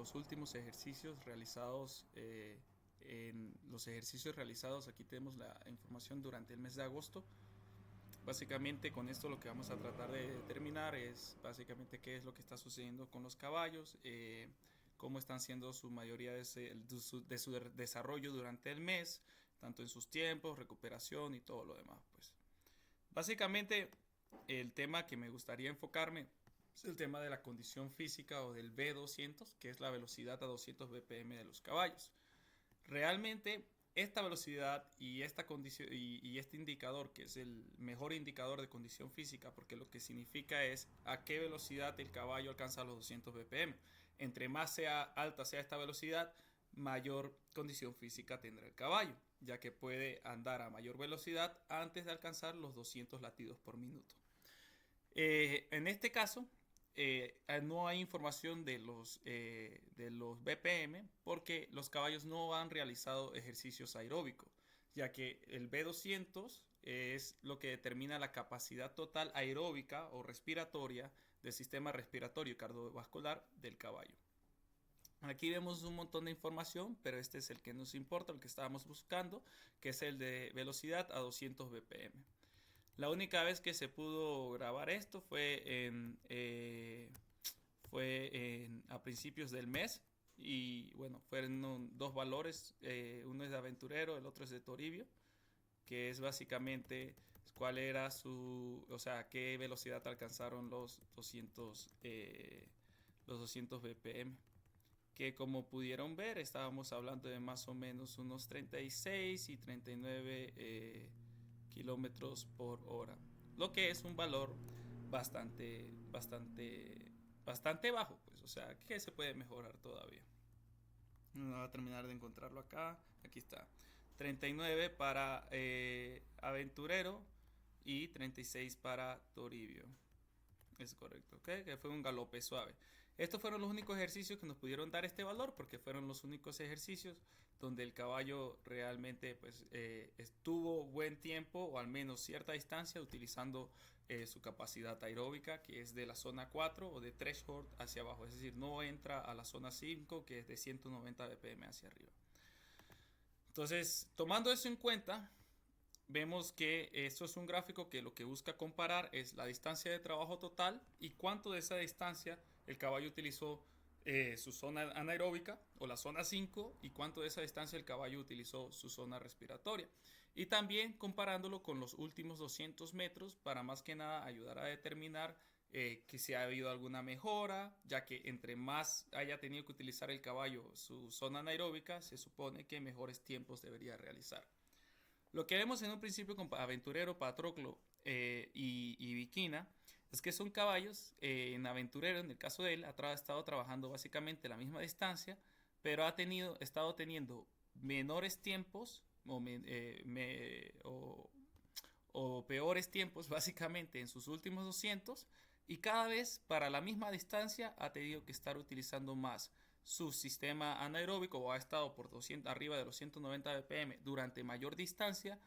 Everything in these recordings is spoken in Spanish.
Los últimos ejercicios realizados, en los ejercicios realizados, aquí tenemos la información durante el mes de agosto. Básicamente con esto lo que vamos a tratar de determinar es básicamente qué es lo que está sucediendo con los caballos, cómo están siendo su mayoría de su desarrollo durante el mes, tanto en sus tiempos, recuperación y todo lo demás. Pues básicamente el tema que me gustaría enfocarme es el tema de la condición física o del V200, que es la velocidad a 200 bpm de los caballos. Realmente esta velocidad y esta condición y este indicador, que es el mejor indicador de condición física, porque lo que significa es a qué velocidad el caballo alcanza los 200 bpm. Entre más sea alta sea esta velocidad, mayor condición física tendrá el caballo, ya que puede andar a mayor velocidad antes de alcanzar los 200 latidos por minuto. En este caso, no hay información de los BPM porque los caballos no han realizado ejercicios aeróbicos, ya que el B200 es lo que determina la capacidad total aeróbica o respiratoria del sistema respiratorio y cardiovascular del caballo. Aquí vemos un montón de información, pero este es el que nos importa, el que estábamos buscando, que es el de velocidad a 200 bpm. La única vez que se pudo grabar esto a principios del mes. Y bueno, fueron dos valores. Uno es de Aventurero, el otro es de Toribio. Que es básicamente cuál era o sea, qué velocidad alcanzaron los 200 BPM. Que como pudieron ver, estábamos hablando de más o menos unos 36 y 39 kilómetros por hora, lo que es un valor bastante bajo, pues, o sea, que se puede mejorar todavía. Vamos a terminar de encontrarlo acá, aquí está, 39 para Aventurero y 36 para Toribio. Es correcto, ¿ok? Que fue un galope suave. Estos fueron los únicos ejercicios que nos pudieron dar este valor porque fueron los únicos ejercicios donde el caballo realmente pues, estuvo buen tiempo o al menos cierta distancia utilizando su capacidad aeróbica, que es de la zona 4 o de threshold hacia abajo, es decir, no entra a la zona 5, que es de 190 bpm hacia arriba. Entonces, tomando eso en cuenta, vemos que esto es un gráfico que lo que busca comparar es la distancia de trabajo total y cuánto de esa distancia el caballo utilizó su zona anaeróbica o la zona 5 y cuánto de esa distancia el caballo utilizó su zona respiratoria. Y también comparándolo con los últimos 200 metros para más que nada ayudar a determinar que si ha habido alguna mejora, ya que entre más haya tenido que utilizar el caballo su zona anaeróbica, se supone que mejores tiempos debería realizar. Lo que vemos en un principio con Aventurero, Patroclo y Viquina es que son caballos. En Aventurero, en el caso de él, ha estado trabajando básicamente la misma distancia, pero estado teniendo menores tiempos o peores tiempos básicamente en sus últimos 200 y cada vez para la misma distancia ha tenido que estar utilizando más su sistema anaeróbico o ha estado por 200, arriba de los 190 bpm durante mayor distancia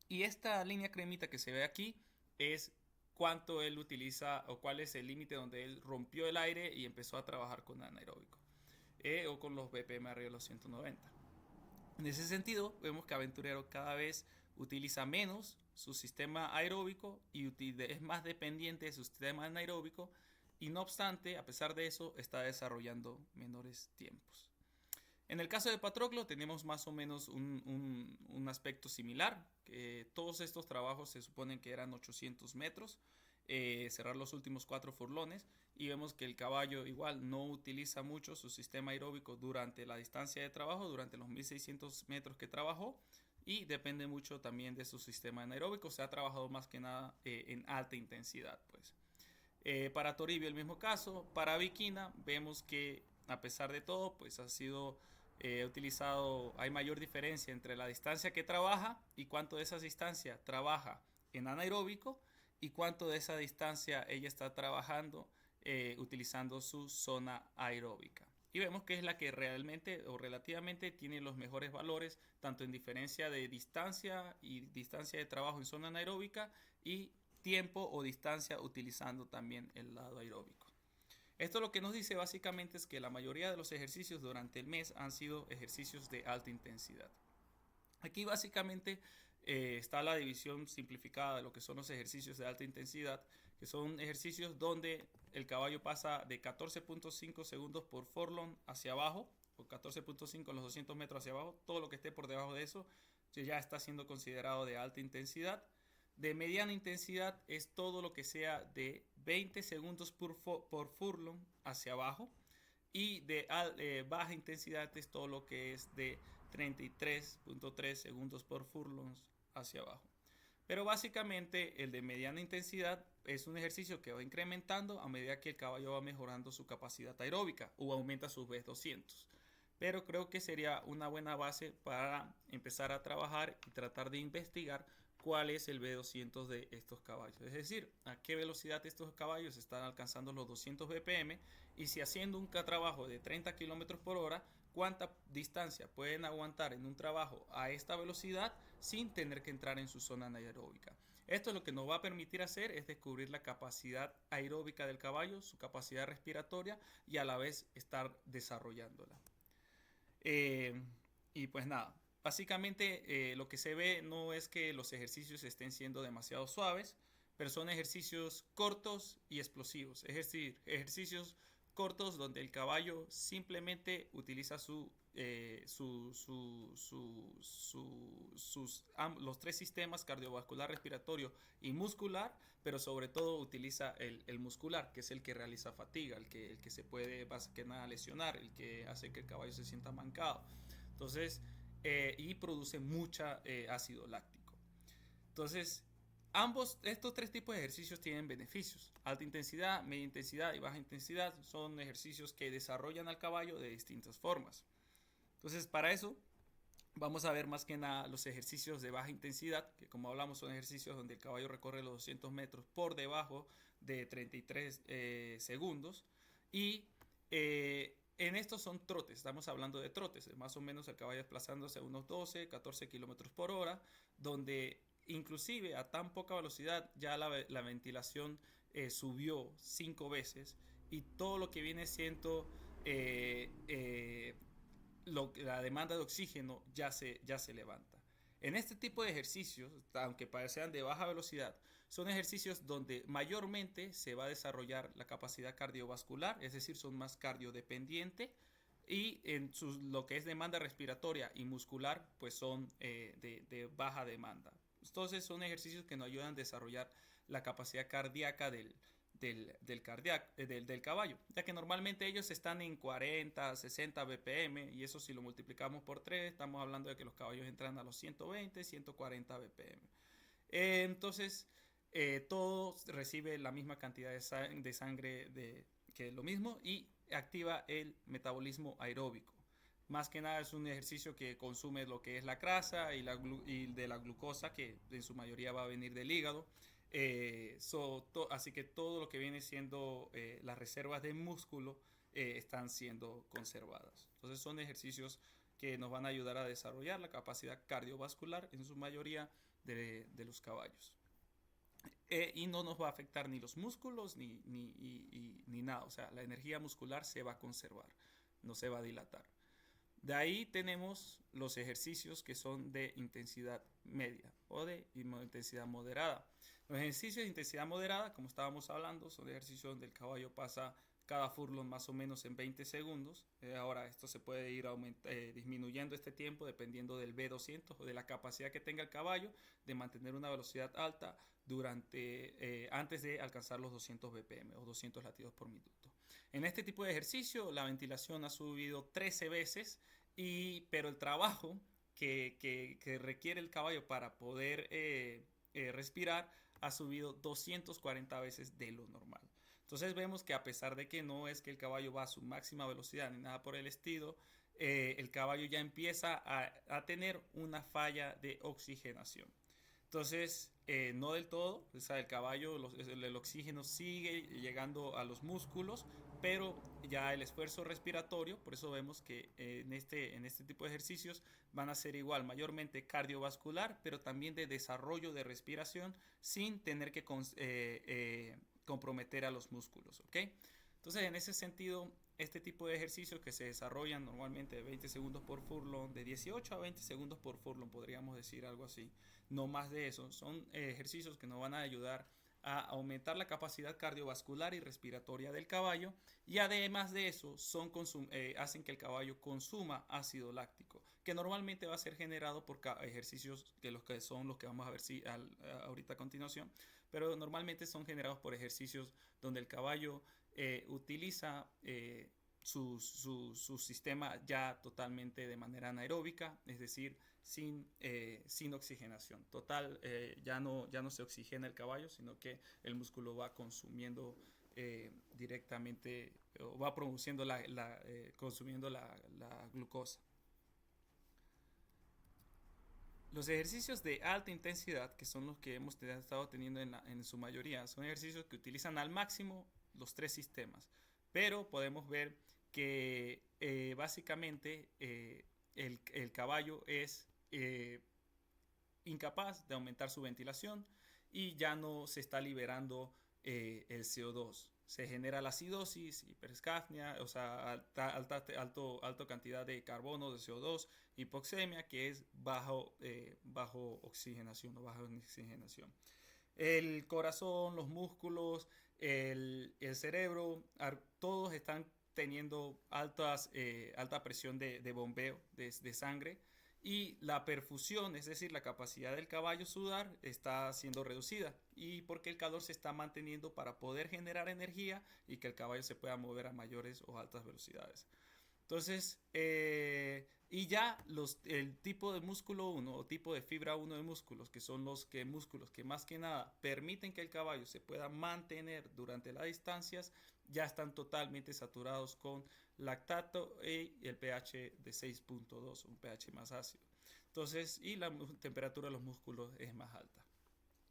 y esta línea cremita que se ve aquí es cuánto él utiliza o cuál es el límite donde él rompió el aire y empezó a trabajar con anaeróbico o con los bpm arriba de los 190. En ese sentido, vemos que Aventurero cada vez utiliza menos su sistema aeróbico y es más dependiente de su sistema anaeróbico y no obstante, a pesar de eso, está desarrollando menores tiempos. En el caso de Patroclo tenemos más o menos un aspecto similar, que todos estos trabajos se suponen que eran 800 metros, cerrar los últimos 4 furlones y vemos que el caballo igual no utiliza mucho su sistema aeróbico durante la distancia de trabajo, durante los 1600 metros que trabajó y depende mucho también de su sistema anaeróbico, se ha trabajado más que nada en alta intensidad pues. Para Toribio el mismo caso, para Viquina vemos que a pesar de todo pues ha sido utilizado, hay mayor diferencia entre la distancia que trabaja y cuánto de esa distancia trabaja en anaeróbico y cuánto de esa distancia ella está trabajando utilizando su zona aeróbica. Y vemos que es la que realmente o relativamente tiene los mejores valores, tanto en diferencia de distancia y distancia de trabajo en zona anaeróbica y tiempo o distancia utilizando también el lado aeróbico. Esto lo que nos dice básicamente es que la mayoría de los ejercicios durante el mes han sido ejercicios de alta intensidad. Aquí básicamente está la división simplificada de lo que son los ejercicios de alta intensidad, que son ejercicios donde el caballo pasa de 14.5 segundos por furlong hacia abajo, o 14.5 en los 200 metros hacia abajo. Todo lo que esté por debajo de eso ya está siendo considerado de alta intensidad. De mediana intensidad es todo lo que sea de 20 segundos por furlong hacia abajo. Y de baja intensidad es todo lo que es de 33.3 segundos por furlong hacia abajo. Pero básicamente el de mediana intensidad es un ejercicio que va incrementando a medida que el caballo va mejorando su capacidad aeróbica o aumenta sus V200. Pero creo que sería una buena base para empezar a trabajar y tratar de investigar cuál es el V200 de estos caballos. Es decir, a qué velocidad estos caballos están alcanzando los 200 BPM y si haciendo un trabajo de 30 km por hora, cuánta distancia pueden aguantar en un trabajo a esta velocidad sin tener que entrar en su zona anaeróbica. Esto lo que nos va a permitir hacer es descubrir la capacidad aeróbica del caballo, su capacidad respiratoria y a la vez estar desarrollándola. Y pues nada, básicamente lo que se ve no es que los ejercicios estén siendo demasiado suaves, pero son ejercicios cortos y explosivos. Es decir, ejercicios cortos donde el caballo simplemente utiliza los tres sistemas cardiovascular, respiratorio y muscular, pero sobre todo utiliza el muscular, que es el que realiza fatiga, el que se puede más que nada lesionar, el que hace que el caballo se sienta mancado. Entonces, y produce mucha ácido láctico. Entonces, estos tres tipos de ejercicios tienen beneficios. Alta intensidad, media intensidad y baja intensidad son ejercicios que desarrollan al caballo de distintas formas. Entonces, para eso vamos a ver más que nada los ejercicios de baja intensidad, que como hablamos son ejercicios donde el caballo recorre los 200 metros por debajo de 33 segundos. Y en estos son trotes, estamos hablando de trotes, más o menos el caballo desplazándose a unos 12, 14 kilómetros por hora, donde inclusive a tan poca velocidad ya la ventilación subió 5 veces y todo lo que viene siendo la demanda de oxígeno ya se levanta. En este tipo de ejercicios, aunque parezcan de baja velocidad, son ejercicios donde mayormente se va a desarrollar la capacidad cardiovascular, es decir, son más cardiodependientes, y en lo que es demanda respiratoria y muscular, pues son de baja demanda. Entonces son ejercicios que nos ayudan a desarrollar la capacidad cardíaca del caballo, ya que normalmente ellos están en 40, 60 BPM y eso si lo multiplicamos por 3 estamos hablando de que los caballos entran a los 120, 140 BPM. Entonces todo recibe la misma cantidad de sangre que es lo mismo y activa el metabolismo aeróbico. Más que nada es un ejercicio que consume lo que es la grasa y de la glucosa, que en su mayoría va a venir del hígado. Así que todo lo que viene siendo las reservas de músculo están siendo conservadas. Entonces son ejercicios que nos van a ayudar a desarrollar la capacidad cardiovascular en su mayoría de los caballos. Y no nos va a afectar ni los músculos ni nada. O sea, la energía muscular se va a conservar, no se va a dilatar. De ahí tenemos los ejercicios que son de intensidad media o de intensidad moderada. Los ejercicios de intensidad moderada, como estábamos hablando, son ejercicios donde el caballo pasa cada furlong más o menos en 20 segundos. Ahora esto se puede ir disminuyendo este tiempo dependiendo del V200 o de la capacidad que tenga el caballo de mantener una velocidad alta antes de alcanzar los 200 BPM o 200 latidos por minuto. En este tipo de ejercicio la ventilación ha subido 13 veces, pero el trabajo que requiere el caballo para poder respirar ha subido 240 veces de lo normal. Entonces vemos que a pesar de que no es que el caballo va a su máxima velocidad ni nada por el estilo, el caballo ya empieza a tener una falla de oxigenación. Entonces, no del todo, o sea, el caballo, el oxígeno sigue llegando a los músculos, pero ya el esfuerzo respiratorio, por eso vemos que en este tipo de ejercicios van a ser igual, mayormente cardiovascular, pero también de desarrollo de respiración sin tener que comprometer a los músculos, ¿ok? Entonces, en ese sentido, este tipo de ejercicios que se desarrollan normalmente de 20 segundos por furlong, de 18 a 20 segundos por furlong, podríamos decir algo así, no más de eso, son ejercicios que nos van a ayudar a aumentar la capacidad cardiovascular y respiratoria del caballo, y además de eso hacen que el caballo consuma ácido láctico, que normalmente va a ser generado por ejercicios que son los que vamos a ver ahorita a continuación, pero normalmente son generados por ejercicios donde el caballo utiliza su sistema ya totalmente de manera anaeróbica, es decir, sin oxigenación. Total, ya no se oxigena el caballo, sino que el músculo va consumiendo directamente, o va produciendo consumiendo la glucosa. Los ejercicios de alta intensidad, que son los que hemos estado teniendo en su mayoría, son ejercicios que utilizan al máximo los tres sistemas. Pero podemos ver que básicamente el caballo es incapaz de aumentar su ventilación y ya no se está liberando el CO2. Se genera la acidosis, hiperscapnia, o sea, alta cantidad de carbono, de CO2, hipoxemia, que es bajo oxigenación o baja oxigenación. El corazón, los músculos, el cerebro, todos están teniendo alta presión de bombeo de sangre, y la perfusión, es decir, la capacidad del caballo sudar, está siendo reducida, y porque el calor se está manteniendo para poder generar energía y que el caballo se pueda mover a mayores o altas velocidades. Entonces, y ya el tipo de músculo 1 o tipo de fibra 1 de músculos, que son músculos que más que nada permiten que el caballo se pueda mantener durante las distancias, ya están totalmente saturados con lactato y el pH de 6.2, un pH más ácido. Entonces, y la temperatura de los músculos es más alta.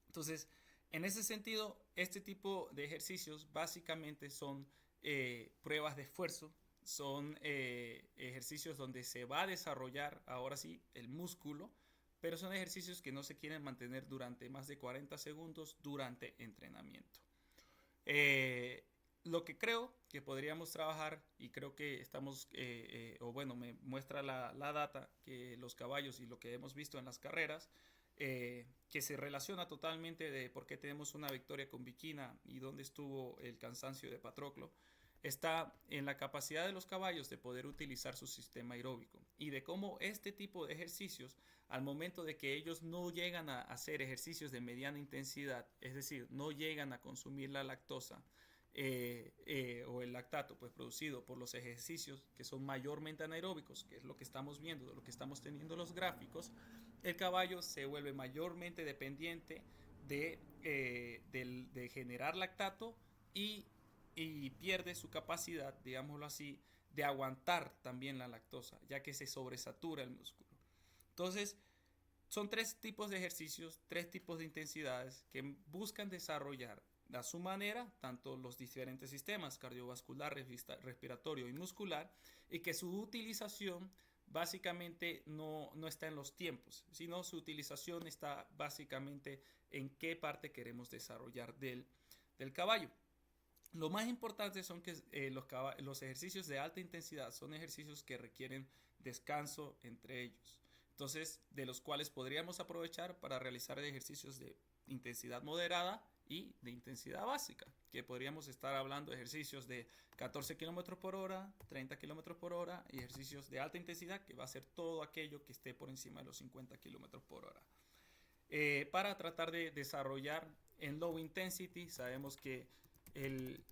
Entonces, en ese sentido, este tipo de ejercicios básicamente son pruebas de esfuerzo, son ejercicios donde se va a desarrollar ahora sí el músculo, pero son ejercicios que no se quieren mantener durante más de 40 segundos durante entrenamiento. Lo que creo que podríamos trabajar, y creo que estamos, o bueno, me muestra la data, que los caballos y lo que hemos visto en las carreras, que se relaciona totalmente de por qué tenemos una victoria con Bikina y dónde estuvo el cansancio de Patroclo, está en la capacidad de los caballos de poder utilizar su sistema aeróbico y de cómo este tipo de ejercicios, al momento de que ellos no llegan a hacer ejercicios de mediana intensidad, es decir, no llegan a consumir la lactosa o el lactato pues producido por los ejercicios que son mayormente anaeróbicos, que es lo que estamos viendo, lo que estamos teniendo los gráficos, el caballo se vuelve mayormente dependiente de generar lactato y pierde su capacidad, digámoslo así, de aguantar también la lactosa, ya que se sobresatura el músculo. Entonces, son tres tipos de ejercicios, tres tipos de intensidades que buscan desarrollar a su manera tanto los diferentes sistemas cardiovascular, respiratorio y muscular, y que su utilización básicamente no está en los tiempos, sino su utilización está básicamente en qué parte queremos desarrollar del caballo. Lo más importante son que los ejercicios de alta intensidad son ejercicios que requieren descanso entre ellos. Entonces, de los cuales podríamos aprovechar para realizar ejercicios de intensidad moderada y de intensidad básica, que podríamos estar hablando de ejercicios de 14 km por hora, 30 km por hora, y ejercicios de alta intensidad, que va a ser todo aquello que esté por encima de los 50 km por hora. Para tratar de desarrollar en low intensity, sabemos que el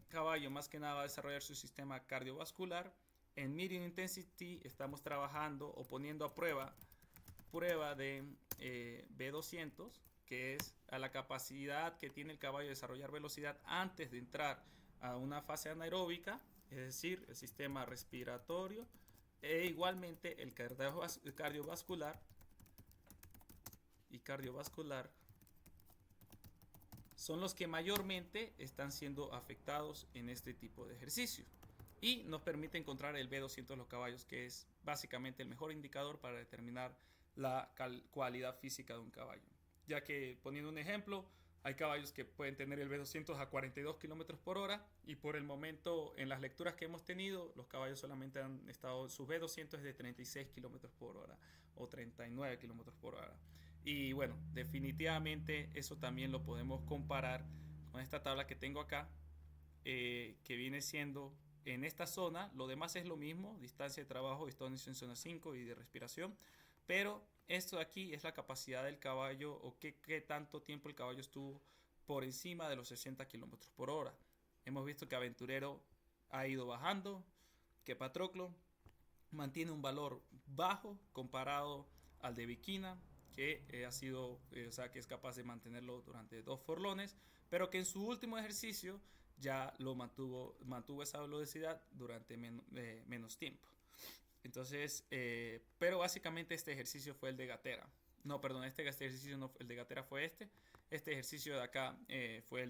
caballo más que nada va a desarrollar su sistema cardiovascular. En medium intensity estamos trabajando o poniendo a prueba de B200, que es a la capacidad que tiene el caballo de desarrollar velocidad antes de entrar a una fase anaeróbica, es decir, el sistema respiratorio, e igualmente el cardiovascular y cardiovascular son los que mayormente están siendo afectados en este tipo de ejercicio, y nos permite encontrar el B200 de los caballos, que es básicamente el mejor indicador para determinar la cualidad física de un caballo, ya que, poniendo un ejemplo, Hay caballos que pueden tener el V200 a 42 kilómetros por hora y por el momento en las lecturas que hemos tenido los caballos solamente han estado, su V200 es de 36 kilómetros por hora o 39 kilómetros por hora. Y bueno, definitivamente eso también lo podemos comparar con esta tabla que tengo acá, que viene siendo en esta zona, lo demás es lo mismo, distancia de trabajo, distancia en zona 5 y de respiración, pero esto de aquí es la capacidad del caballo o qué tanto tiempo el caballo estuvo por encima de los 60 kilómetros por hora. Hemos visto que Aventurero ha ido bajando, que Patroclo mantiene un valor bajo comparado al de Bikina, que ha sido, o sea, que es capaz de mantenerlo durante 2 furlones, pero que en su último ejercicio ya mantuvo esa velocidad durante menos tiempo. Entonces, pero básicamente este ejercicio fue el de Gatera. No, perdón, este ejercicio no, el de Gatera fue este. Este ejercicio de acá fue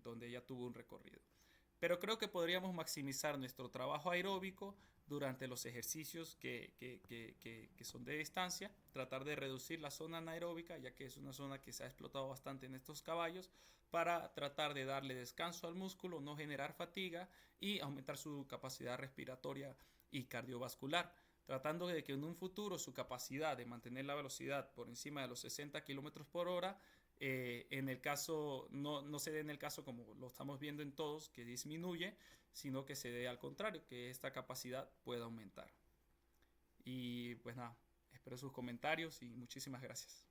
donde ella tuvo un recorrido. Pero creo que podríamos maximizar nuestro trabajo aeróbico durante los ejercicios que son de distancia, tratar de reducir la zona anaeróbica, ya que es una zona que se ha explotado bastante en estos caballos, para tratar de darle descanso al músculo, no generar fatiga y aumentar su capacidad respiratoria y cardiovascular, tratando de que en un futuro su capacidad de mantener la velocidad por encima de los 60 kilómetros por hora, en el caso, no se dé en el caso como lo estamos viendo en todos, que disminuye, sino que se dé al contrario, que esta capacidad pueda aumentar. Y pues nada, espero sus comentarios y muchísimas gracias.